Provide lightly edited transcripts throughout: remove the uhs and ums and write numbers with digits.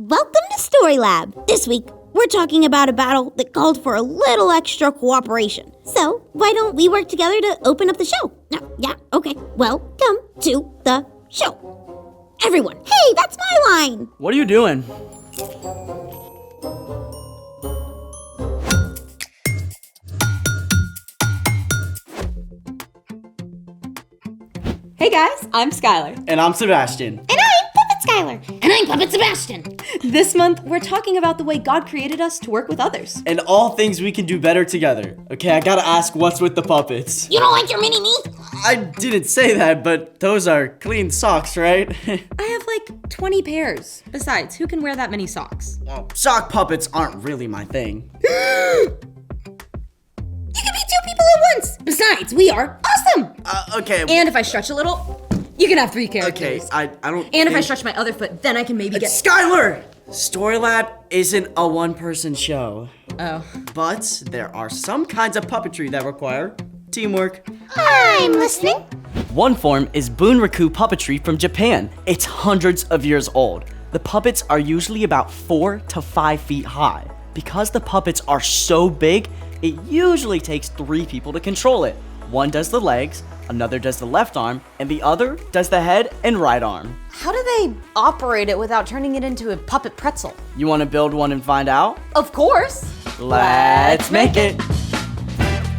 Welcome to Story Lab. This week, we're talking about a battle that called for a little extra cooperation. So, why don't we work together to open up the show? Yeah, okay. Welcome to the show. Everyone, hey, that's my line. What are you doing? Hey guys, I'm Skylar. And I'm Sebastian. And I'm Puppet Skylar. And I'm Puppet Sebastian. This month, we're talking about the way God created us to work with others. And all things we can do better together. Okay, I gotta ask, what's with the puppets? You don't like your mini-me? I didn't say that, but those are clean socks, right? I have like 20 pairs. Besides, who can wear that many socks? Well, sock puppets aren't really my thing. You can be two people at once! Besides, we are awesome! Okay. And if I stretch a little, you can have 3 characters. Okay, I don't And if I stretch my other foot, then I can maybe get... Skylar! Story Lab isn't a one-person show. Oh. But there are some kinds of puppetry that require teamwork. I'm listening. One form is bunraku puppetry from Japan. It's hundreds of years old. The puppets are usually about 4 to 5 feet high. Because the puppets are so big, it usually takes 3 people to control it. One does the legs, another does the left arm, and the other does the head and right arm. How do they operate it without turning it into a puppet pretzel? You want to build one and find out? Of course! Let's make it!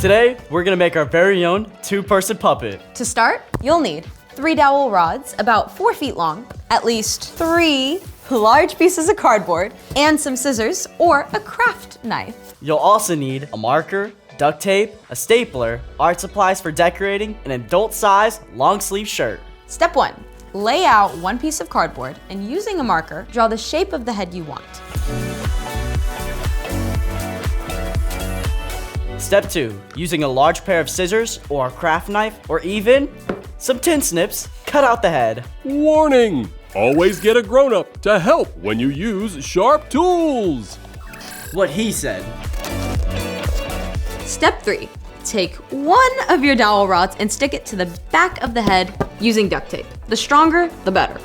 Today, we're gonna make our very own 2-person puppet. To start, you'll need 3 dowel rods about 4 feet long, at least 3 large pieces of cardboard, and some scissors or a craft knife. You'll also need a marker, duct tape, a stapler, art supplies for decorating, an adult-size long-sleeve shirt. Step 1. Lay out 1 piece of cardboard and using a marker, draw the shape of the head you want. Step 2. Using a large pair of scissors or a craft knife or even some tin snips, cut out the head. Warning! Always get a grown-up to help when you use sharp tools. What he said. Step 3. Take 1 of your dowel rods and stick it to the back of the head using duct tape. The stronger, the better.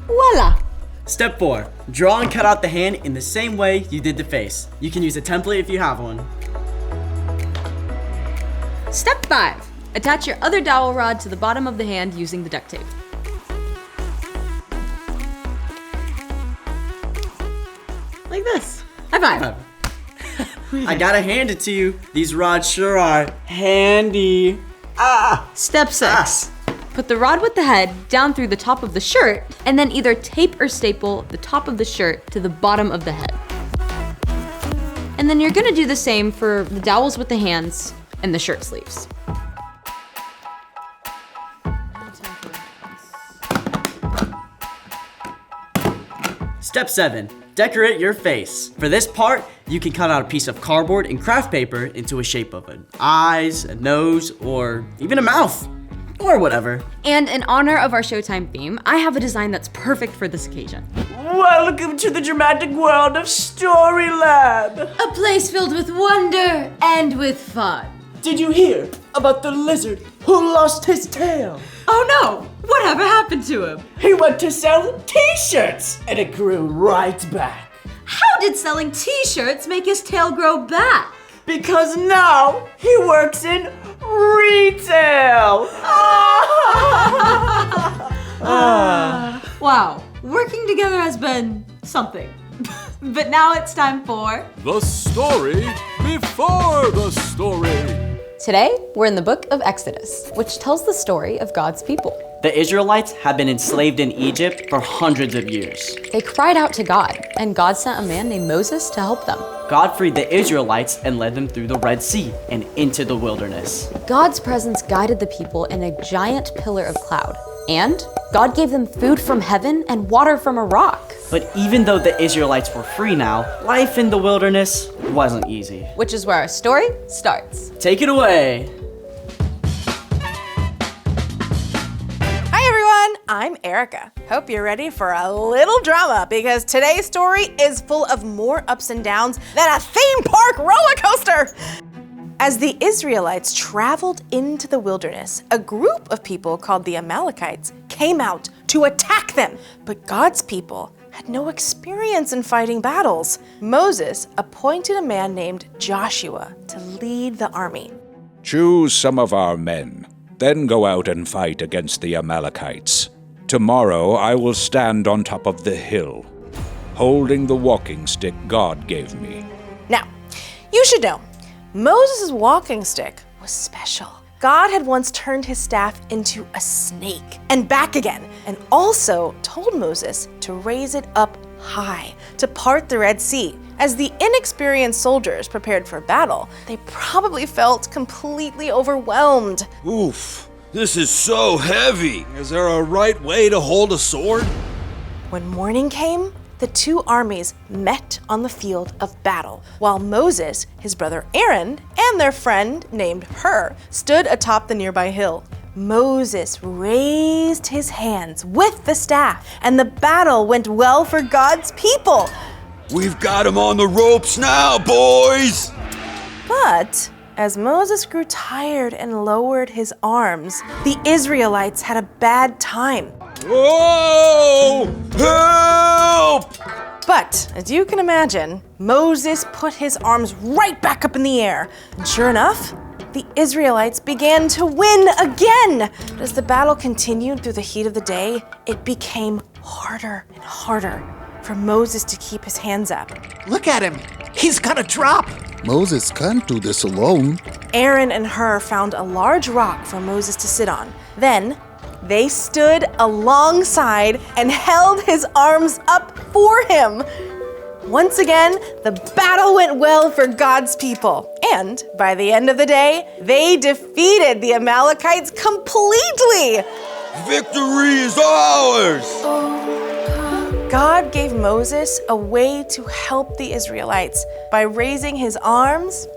Voila! Step 4. Draw and cut out the hand in the same way you did the face. You can use a template if you have one. Step 5. Attach your other dowel rod to the bottom of the hand using the duct tape. Like this. High five. I gotta hand it to you. These rods sure are handy. Step 6. Put the rod with the head down through the top of the shirt and then either tape or staple the top of the shirt to the bottom of the head. And then you're gonna do the same for the dowels with the hands and the shirt sleeves. Step 7. Decorate your face. For this part, you can cut out a piece of cardboard and craft paper into a shape of an eyes, a nose, or even a mouth. Or whatever. And in honor of our Showtime theme, I have a design that's perfect for this occasion. Welcome to the dramatic world of Story Lab. A place filled with wonder and with fun. Did you hear about the lizard who lost his tail? Oh no! Whatever happened to him? He went to sell t-shirts and it grew right back. How did selling t-shirts make his tail grow back? Because now he works in retail. Wow, working together has been something. But now it's time for... The story before the story. Today, we're in the book of Exodus, which tells the story of God's people. The Israelites have been enslaved in Egypt for hundreds of years. They cried out to God, and God sent a man named Moses to help them. God freed the Israelites and led them through the Red Sea and into the wilderness. God's presence guided the people in a giant pillar of cloud. And God gave them food from heaven and water from a rock. But even though the Israelites were free now, life in the wilderness wasn't easy. Which is where our story starts. Take it away. Hi everyone, I'm Erica. Hope you're ready for a little drama because today's story is full of more ups and downs than a theme park roller coaster. As the Israelites traveled into the wilderness, a group of people called the Amalekites came out to attack them. But God's people had no experience in fighting battles. Moses appointed a man named Joshua to lead the army. Choose some of our men, then go out and fight against the Amalekites. Tomorrow I will stand on top of the hill, holding the walking stick God gave me. Now, you should know, Moses' walking stick was special. God had once turned his staff into a snake and back again, and also told Moses to raise it up high to part the Red Sea. As the inexperienced soldiers prepared for battle, they probably felt completely overwhelmed. Oof, this is so heavy. Is there a right way to hold a sword? When morning came, the two armies met on the field of battle, while Moses, his brother Aaron, and their friend named Hur stood atop the nearby hill. Moses raised his hands with the staff, and the battle went well for God's people. We've got him on the ropes now, boys! But as Moses grew tired and lowered his arms, the Israelites had a bad time. Whoa! Help! But, as you can imagine, Moses put his arms right back up in the air. And sure enough, the Israelites began to win again. But as the battle continued through the heat of the day, it became harder and harder for Moses to keep his hands up. Look at him. He's gonna drop. Moses can't do this alone. Aaron and Hur found a large rock for Moses to sit on. Then, they stood alongside and held his arms up for him. Once again, the battle went well for God's people. And by the end of the day, they defeated the Amalekites completely. Victory is ours! God gave Moses a way to help the Israelites by raising his arms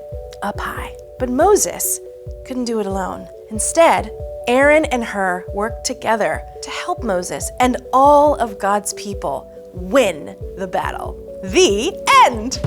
up high. But Moses couldn't do it alone. Instead, Aaron and Hur worked together to help Moses and all of God's people win the battle. The end!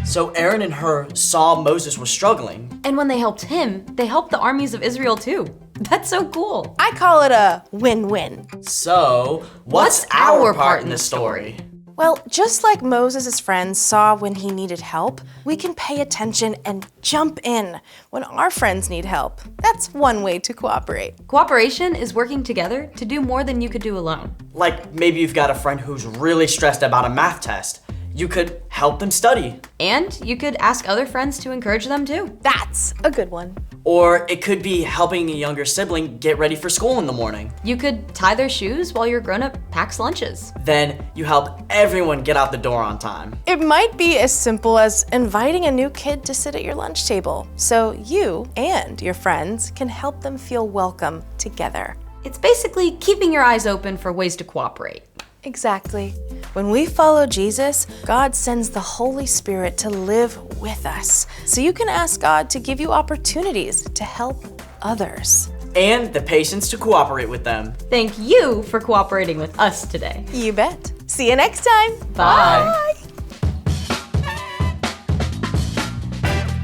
So Aaron and Hur saw Moses was struggling. And when they helped him, they helped the armies of Israel too. That's so cool. I call it a win-win. So, what's our part in the story? Well, just like Moses' friends saw when he needed help, we can pay attention and jump in when our friends need help. That's one way to cooperate. Cooperation is working together to do more than you could do alone. Like maybe you've got a friend who's really stressed about a math test. You could help them study. And you could ask other friends to encourage them too. That's a good one. Or it could be helping a younger sibling get ready for school in the morning. You could tie their shoes while your grown-up packs lunches. Then you help everyone get out the door on time. It might be as simple as inviting a new kid to sit at your lunch table so you and your friends can help them feel welcome together. It's basically keeping your eyes open for ways to cooperate. Exactly. When we follow Jesus, God sends the Holy Spirit to live with us. So you can ask God to give you opportunities to help others. And the patience to cooperate with them. Thank you for cooperating with us today. You bet. See you next time. Bye.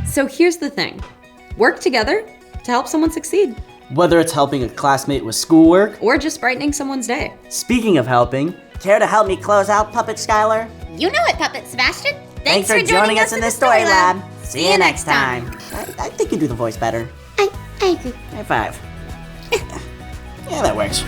So here's the thing. Work together to help someone succeed. Whether it's helping a classmate with schoolwork, Or just brightening someone's day. speaking of helping, Care to help me close out, Puppet Skylar? You know it, Puppet Sebastian. Thanks for joining us in the Story Lab. See you next time. I think you do the voice better. I agree. High five. Yeah, that works.